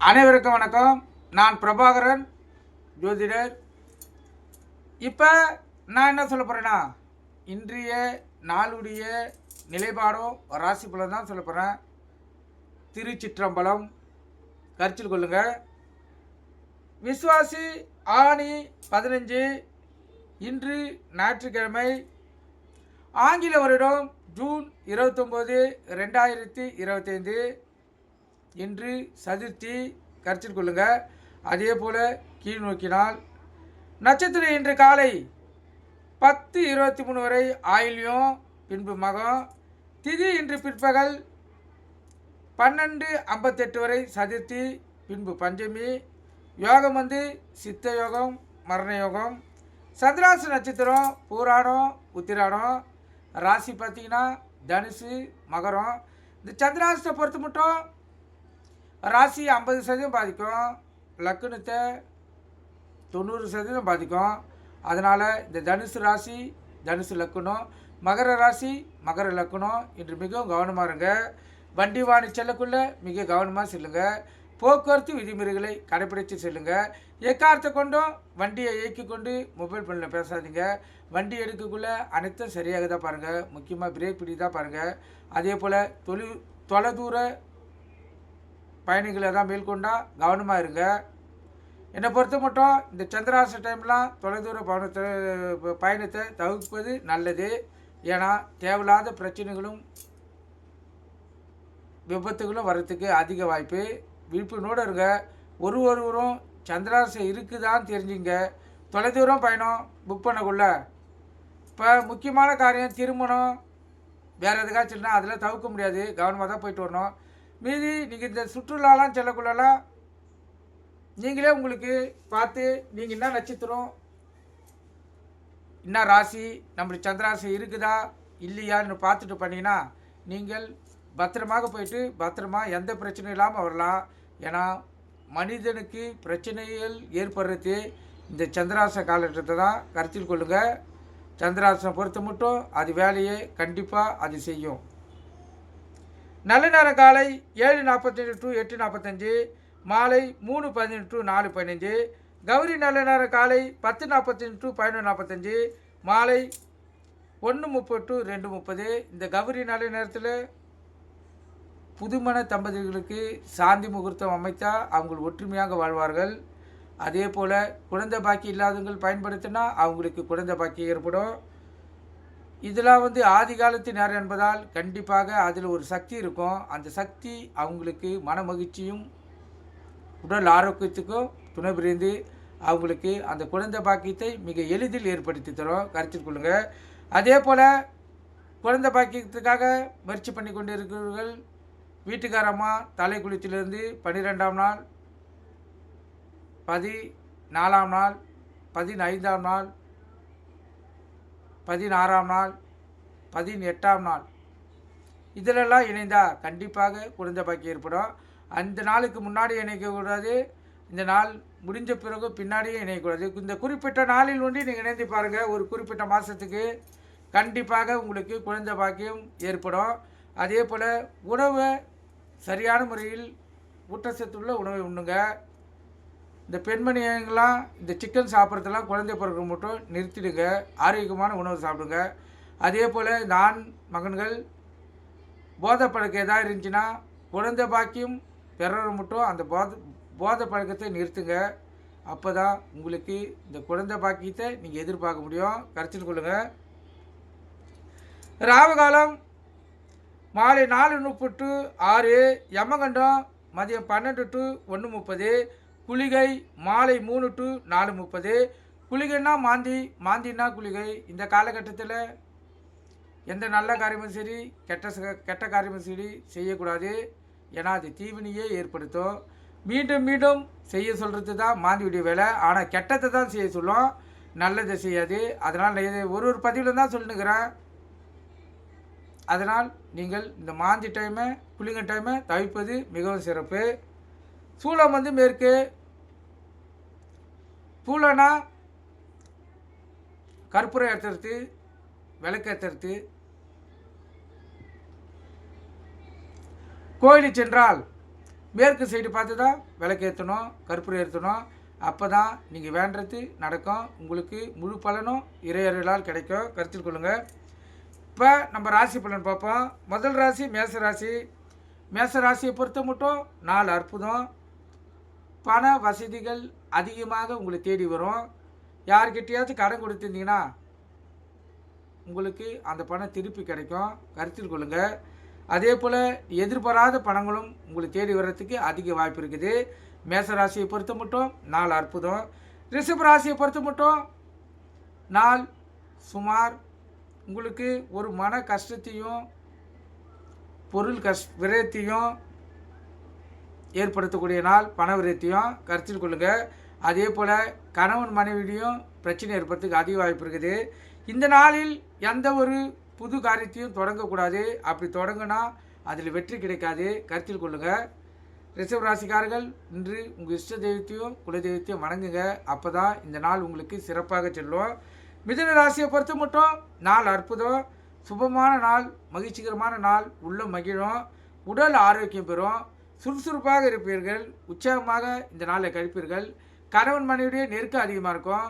அனைவருக்கும் வணக்கம். நான் பிரபாகரன் ஜோதிடர். இப்போ நான் என்ன சொல்ல போகிறேன்னா, இன்றைய நாளுடைய நிலைப்பாடும் ராசி பலன் தான் சொல்ல போகிறேன். திருச்சிற்றம்பலம் கருத்தில் கொள்ளுங்க. விஸ்வாசி ஆணி 15, இன்று ஞாயிற்றுக்கிழமை, ஆங்கில வருடம் ஜூன் 29, 2025. இன்று சதுர்த்தி கருத்தில் கொள்ளுங்க. அதே போல் கீழ் நோக்கினால் நட்சத்திரம் இன்று காலை 10:23 வரை ஆயில்யம், பின்பு மகம். திதி இன்று பிற்பகல் 12:58 வரை சதுர்த்தி, பின்பு பஞ்சமி. யோகம் சித்த யோகம், மரண யோகம். சந்திராச நட்சத்திரம் பூராடம், உத்திராடம். ராசி பார்த்தீங்கன்னா தனுசு, மகரம். இந்த சந்திராசத்தை பொறுத்து மட்டும் ராசி 50% பாதிக்கும், லக்குனத்தை 90% பாதிக்கும். அதனால் இந்த தனுசு ராசி, தனுசு லக்குனம், மகர ராசி, மகர லக்குனம் இன்று மிகவும் கவனமாக இருங்க. வண்டி வாணி செல்லக்குள்ளே மிக கவனமாக செல்லுங்க. போக்குவரத்து விதிமுறைகளை கடைப்பிடித்து செல்லுங்க. எக்காரத்தை கொண்டும் வண்டியை இயக்கி கொண்டு மொபைல் ஃபோனில் பேசாதீங்க. வண்டி எடுக்கக்குள்ளே அனைத்தும் சரியாக தான் பாருங்கள். முக்கியமாக பிரேக் பிடி தான் பாருங்கள். அதே போல் தொலைதூர பயணிகளை தான் மேற்கொண்டா கவனமாக இருங்க. என்னை பொறுத்த மட்டும் இந்த சந்திராச டைம்லாம் தொலைதூர பயணத்தை தவிர்ப்பது நல்லது. ஏன்னா தேவையில்லாத பிரச்சனைகளும் விபத்துகளும் வர்றதுக்கு அதிக வாய்ப்பு. விழிப்புணோடு இருங்க. ஒருவரும் சந்திராசம் இருக்குதான்னு தெரிஞ்சுங்க. தொலைதூரம் பயணம் புக் பண்ணக்குள்ள இப்போ முக்கியமான காரியம் திருமணம் வேறு எதுக்காச்சுன்னா அதில் தவிர்க்க முடியாது. கவனமாக தான் போயிட்டு வரணும். மீதி நீங்கள் இந்த சுற்றுலாலாம் செல்லக்குள்ளலாம் நீங்களே உங்களுக்கு பார்த்து நீங்கள் என்ன நட்சத்திரம், என்ன ராசி, நம்மளுக்கு சந்திராசி இருக்குதா இல்லையான்னு பார்த்துட்டு பண்ணிங்கன்னா நீங்கள் பத்திரமாக போயிட்டு பத்திரமா எந்த பிரச்சனையும் இல்லாமல் வரலாம். ஏன்னா மனிதனுக்கு பிரச்சனைகள் ஏற்படுறது இந்த சந்திராச காலகட்டத்தை தான் கருத்தில் கொள்ளுங்கள். சந்திராசனம் பொறுத்த மட்டும் அது வேலையை கண்டிப்பாக அது செய்யும். நல்ல நேரம் காலை 7:45 to 8:45, மாலை 3:15 to 4:15. கௌரி நல்ல நேரம் காலை 10:45 to 11:45, மாலை 1:30 to 2:30. இந்த கௌரி நல்ல நேரத்தில் புதுமண தம்பதிகளுக்கு சாந்தி முகூர்த்தம் அமைத்தா அவங்க ஒற்றுமையாக வாழ்வார்கள். அதே போல் குழந்தை பாக்கி இல்லாதவங்கள் பயன்படுத்தினா அவங்களுக்கு குழந்தை பாக்கி ஏற்படும். இதெல்லாம் ஆதி காலத்து நேரம் என்பதால் கண்டிப்பாக அதில் ஒரு சக்தி இருக்கும். அந்த சக்தி அவங்களுக்கு மன மகிழ்ச்சியும் உடல் ஆரோக்கியத்துக்கும் துணை புரிந்து அவங்களுக்கு அந்த குழந்தை பாக்கியத்தை மிக எளிதில் ஏற்படுத்தி தரும். கருத்தில் கொள்ளுங்கள். அதே போல் குழந்தை பாக்கியத்துக்காக முயற்சி பண்ணி கொண்டு இருக்கிறவர்கள் வீட்டுக்காரம்மா தலை குளித்திலிருந்து 12ஆம் நாள், 14ஆம் நாள், 15ஆம் நாள், 16ஆம் நாள், 18ஆம் நாள் இதிலெல்லாம் இணைந்தால் கண்டிப்பாக குழந்தை பாக்கியம் ஏற்படும். அந்த நாளுக்கு முன்னாடி இணைக்கக்கூடாது. இந்த நாள் முடிஞ்ச பிறகு பின்னாடியே இணைக்கக்கூடாது. இந்த குறிப்பிட்ட நாளில் நீங்கள் இணைந்து பாருங்கள். ஒரு குறிப்பிட்ட மாதத்துக்கு கண்டிப்பாக உங்களுக்கு குழந்தை பாக்கியம் ஏற்படும். அதே போல் உணவை சரியான முறையில் ஊட்டச்சத்துள்ள உணவை உண்ணுங்க. இந்த பெண்மணிங்களாம் இந்த சிக்கன் சாப்பிட்றதெல்லாம் குழந்தை பிறகு மட்டும் நிறுத்திடுங்க. ஆரோக்கியமான உணவு சாப்பிடுங்க. அதே போல் இந்த ஆண் மகன்கள் போதை பழக்கம் எதாவது இருந்துச்சுன்னா குழந்தை பாக்கியம் பெறற மட்டும் அந்த போதை பழக்கத்தை நிறுத்துங்க. அப்போ தான் உங்களுக்கு இந்த குழந்தை பாக்கியத்தை நீங்கள் எதிர்பார்க்க முடியும். கருத்தில் கொள்ளுங்கள். ராவகாலம் மாலை 4:30 to 6, யமகண்டம் மதியம் 12 to 1:30, குளிகை மாலை 3 to 4:30. குளிகைன்னா மாந்தின்னா குளிகை. இந்த காலகட்டத்தில் எந்த நல்ல காரியமும் சரி கெட்ட காரியமும் சரி செய்யக்கூடாது. ஏன்னா அது தீவினையே ஏற்படுத்தும். மீண்டும் மீண்டும் செய்ய சொல்கிறது தான் மாந்தியுடைய வேலை. ஆனால் கெட்டத்தை தான் செய்ய சொல்லும், நல்லதை செய்யாது. அதனால் ஒரு பதிவில் தான் சொல்லினுக்கிறேன். அதனால் நீங்கள் இந்த மாந்தி டைமை குளிங்க டைமை தவிர்ப்பது மிகவும் சிறப்பு. சூளம் மேற்கு. சூளம்னா கற்பூரம் ஏற்றுறது, விளக்கு ஏற்றுறது. கோயிலுக்கு சென்றால் மேற்கு சைடு பார்த்து தான் விளக்கேற்றணும், கற்பூரம் ஏற்றணும். அப்போ தான் நீங்கள் வேண்டது நடக்கும். உங்களுக்கு முழு பலனும் இறையருளால் கிடைக்கும். கருத்தில் கொள்ளுங்கள். இப்போ நம்ம ராசி பலன் பார்ப்போம். முதல் ராசி மேச ராசி. மேச ராசியை பொறுத்த மட்டும் நாள் அற்புதம். பண வசதிகள் அதிகமாக உங்களை தேடி வரும். யார்கிட்டையாச்சும் கடன் கொடுத்துருந்தீங்கன்னா உங்களுக்கு அந்த பணம் திருப்பி கிடைக்கும். கருத்தில் கொள்ளுங்கள். அதே போல் எதிர்பாராத பணங்களும் உங்களை தேடி வர்றதுக்கு அதிக வாய்ப்பு இருக்குது. மேச ராசியை பொறுத்த மட்டும் நாள் அற்புதம். ரிஷப ராசியை பொறுத்த மட்டும் நாள் சுமார். உங்களுக்கு ஒரு மன கஷ்டத்தையும் பொருள் விரயத்தையும் ஏற்படுத்தக்கூடிய நாள், பண விரயத்தையும் கருத்தில் கொள்ளுங்கள். அதே போல் கணவன் மனைவியும் பிரச்சனை ஏற்படுறதுக்கு அதிக வாய்ப்பு இருக்குது. இந்த நாளில் எந்த ஒரு புது காரியத்தையும் தொடங்கக்கூடாது. அப்படி தொடங்கினா அதில் வெற்றி கிடைக்காது. கருத்தில் கொள்ளுங்கள். ரிஷப ராசிக்காரர்கள் இன்று உங்கள் இஷ்ட தெய்வத்தையும் குலதெய்வத்தையும் வணங்குங்க. அப்போ தான் இந்த நாள் உங்களுக்கு சிறப்பாக செல்லும். மிதுன ராசியை பொறுத்த மட்டும் நாள் அற்புதம். சுபமான நாள், மகிழ்ச்சிகரமான நாள், உள்ள மகிழும், உடல் ஆரோக்கியம் பெறும், சுறுசுறுப்பாக இருப்பீர்கள், உற்சாகமாக இந்த நாளை கழிப்பீர்கள். கணவன் மனைவியுடைய நெருக்கம் அதிகமாக இருக்கும்,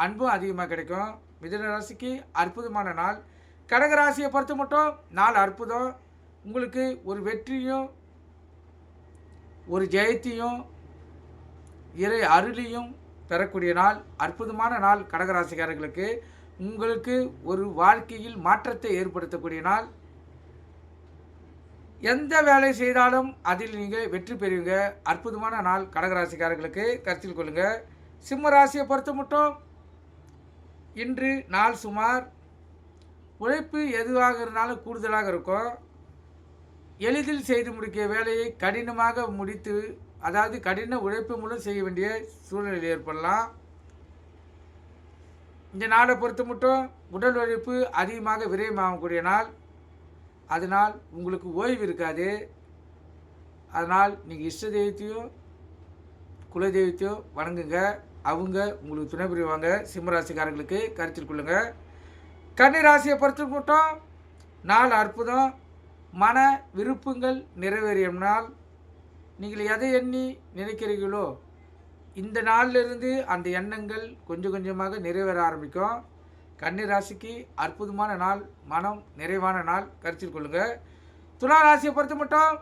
அன்பும் அதிகமாக கிடைக்கும். மிதுன ராசிக்கு அற்புதமான நாள். கடக ராசியை பொறுத்த மட்டும் நாள் அற்புதம். உங்களுக்கு ஒரு வெற்றியும் ஒரு ஜெயத்தையும் இறை அருளையும் பெறக்கூடிய நாள், அற்புதமான நாள். கடகராசிக்காரர்களுக்கு உங்களுக்கு ஒரு வாழ்க்கையில் மாற்றத்தை ஏற்படுத்தக்கூடிய நாள். எந்த வேலை செய்தாலும் அதில் நீங்கள் வெற்றி பெறுவீங்க. அற்புதமான நாள் கடகராசிக்காரர்களுக்கு. கருத்தில் கொள்ளுங்கள். சிம்ம ராசியை பொறுத்த மட்டும் இன்று நாள் சுமார். உழைப்பு எதுவாக இருந்தாலும் கூடுதலாக இருக்கும். எளிதில் செய்து முடிக்க வேலையை கடினமாக முடித்து, அதாவது கடின உழைப்பு மூலம் செய்ய வேண்டிய சூழ்நிலை ஏற்படலாம். இந்த நாளை பொறுத்த மட்டும் உடல் உழைப்பு அதிகமாக விரயமாகக்கூடிய நாள். அதனால் உங்களுக்கு ஓய்வு இருக்காது. அதனால் நீங்கள் இஷ்ட தெய்வத்தையும் குலதெய்வத்தையும் வணங்குங்க. அவங்க உங்களுக்கு துணை புரிவாங்க. சிம்மராசிக்காரர்களுக்கு கருத்தில் கொள்ளுங்கள். கன்னி ராசியை பொறுத்த மட்டும் நாள் அற்புதம். மன விருப்பங்கள் நிறைவேறிய நாள். நீங்கள் எதை எண்ணி நினைக்கிறீர்களோ இந்த நாளிலிருந்து அந்த எண்ணங்கள் கொஞ்சம் கொஞ்சமாக நிறைவேற ஆரம்பிக்கும். கன்னி ராசிக்கு அற்புதமான நாள், மனம் நிறைவான நாள். கருத்தில் கொள்ளுங்கள். துலா ராசியை பொறுத்த மட்டும்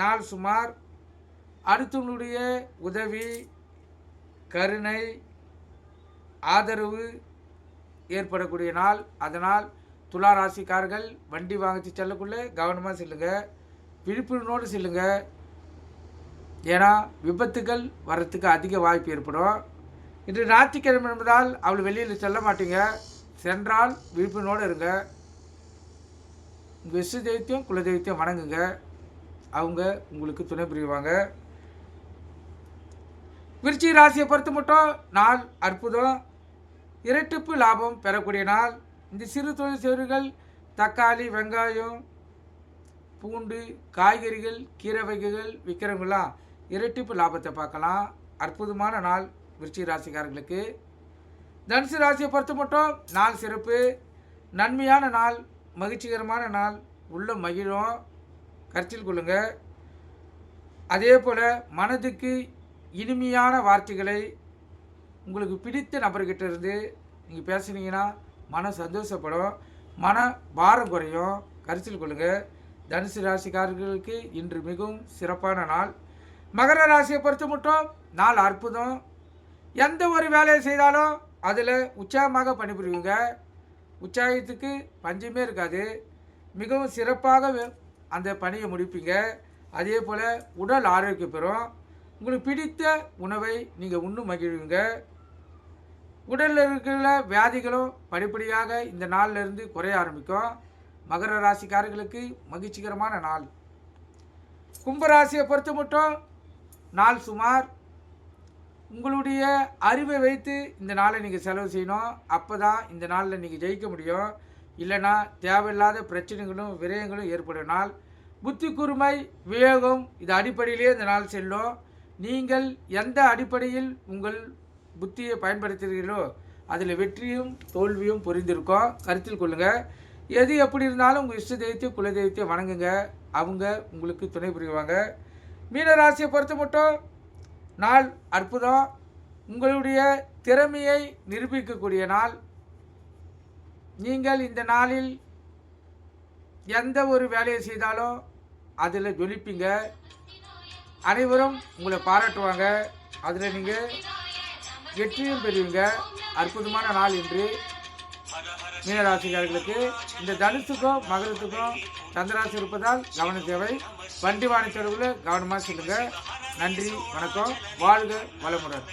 நாள் சுமார். அடுத்தவங்களுடைய உதவி, கருணை, ஆதரவு ஏற்படக்கூடிய நாள். அதனால் துலா ராசிக்காரர்கள் வண்டி வாங்கி செல்லக்குள்ளே கவனமாக செல்லுங்க, விழிப்புணர்வோடு செல்லுங்க. ஏன்னா விபத்துகள் வர்றதுக்கு அதிக வாய்ப்பு ஏற்படும். இன்று ஞாயிற்றுக்கிழமை என்பதால் அவள் வெளியில் செல்ல மாட்டீங்க. சென்றால் விழிப்புணர்வோடு இருங்க. உங்கள் இஷ்ட தெய்வத்தையும் குலதெய்வத்தையும் வணங்குங்க. அவங்க உங்களுக்கு துணை புரிவாங்க. விருச்சிக ராசியை பொறுத்த மட்டும் நாள் அற்புதம். இரட்டிப்பு லாபம் பெறக்கூடிய நாள். இந்த சிறு தொழில் செய்வர்கள் தக்காளி, வெங்காயம், பூண்டு, காய்கறிகள், கீரை வகைகள் விற்கிறவங்களாம் இரட்டிப்பு லாபத்தை பார்க்கலாம். அற்புதமான நாள் விருச்சிக ராசிக்காரர்களுக்கு. தனுசு ராசியை பொறுத்த மட்டும் நாள் சிறப்பு. நன்மையான நாள், மகிழ்ச்சிகரமான நாள், உள்ள மகிழும். கருத்தில் கொள்ளுங்கள். அதே போல் மனதுக்கு இனிமையான வார்த்தைகளை உங்களுக்கு பிடித்த நபர்கிட்ட இருந்து நீங்கள் பேசுனீங்கன்னா மனம் சந்தோஷப்படும், மன பாரம் குறையும். கருத்தில் கொள்ளுங்கள். தனுசு ராசிக்காரர்களுக்கு இன்று மிகவும் சிறப்பான நாள். மகர ராசியை பொறுத்த மட்டும் நாள் அற்புதம். எந்த ஒரு வேலையை செய்தாலும் அதில் உற்சாகமாக பணிபுரிவீங்க. உற்சாகத்துக்கு பஞ்சமே இருக்காது. மிகவும் சிறப்பாக அந்த பணியை முடிப்பீங்க. அதே போல் உடல் ஆரோக்கியம் பெறும். உங்களுக்கு பிடித்த உணவை நீங்கள் உண்ணு மகிழ்வீங்க. உடலில் இருக்கிற வியாதிகளும் படிப்படியாக இந்த நாளிலிருந்து குறைய ஆரம்பிக்கும். மகர ராசிக்காரர்களுக்கு மகிழ்ச்சிகரமான நாள். கும்பராசியை பொறுத்த மட்டும் நாள் சுமார். உங்களுடைய அறிவை வைத்து இந்த நாளை நீங்கள் செலவு செய்யணும். அப்போ தான் இந்த நாளில் நீங்கள் ஜெயிக்க முடியும். இல்லைனா தேவையில்லாத பிரச்சனைகளும் விரயங்களும் ஏற்படும் நாள். புத்தி கூர்மை, விவேகம் இது அடிப்படையிலே இந்த நாள் செல்லும். நீங்கள் எந்த அடிப்படையில் உங்கள் புத்தியை பயன்படுத்துகிறீர்களோ அதில் வெற்றியும் தோல்வியும் புரிந்திருக்கும். கருத்தில் கொள்ளுங்கள். எது எப்படி இருந்தாலும் உங்கள் இஷ்ட தெய்வத்தையும் குலதெய்வத்தையும் வணங்குங்க. அவங்க உங்களுக்கு துணை புரிவாங்க. மீனராசியை பொறுத்த மட்டும் நாள் அற்புதம். உங்களுடைய திறமையை நிரூபிக்கக்கூடிய நாள். நீங்கள் இந்த நாளில் எந்த ஒரு வேலையை செய்தாலும் அதில் ஜொலிப்பீங்க. அனைவரும் உங்களை பாராட்டுவாங்க. அதில் நீங்கள் வெற்றியும் பெறுவீங்க. அற்புதமான நாள் இன்று மீனராசிக்காரர்களுக்கு. இந்த தனுசுக்கும் மகரத்துக்கும் சந்திராசி இருப்பதால் கவனம் தேவை. வண்டி வாகன தொடர்பில் கவனமாக சொல்லுங்கள். நன்றி, வணக்கம். வாழ்க வளமுடன்.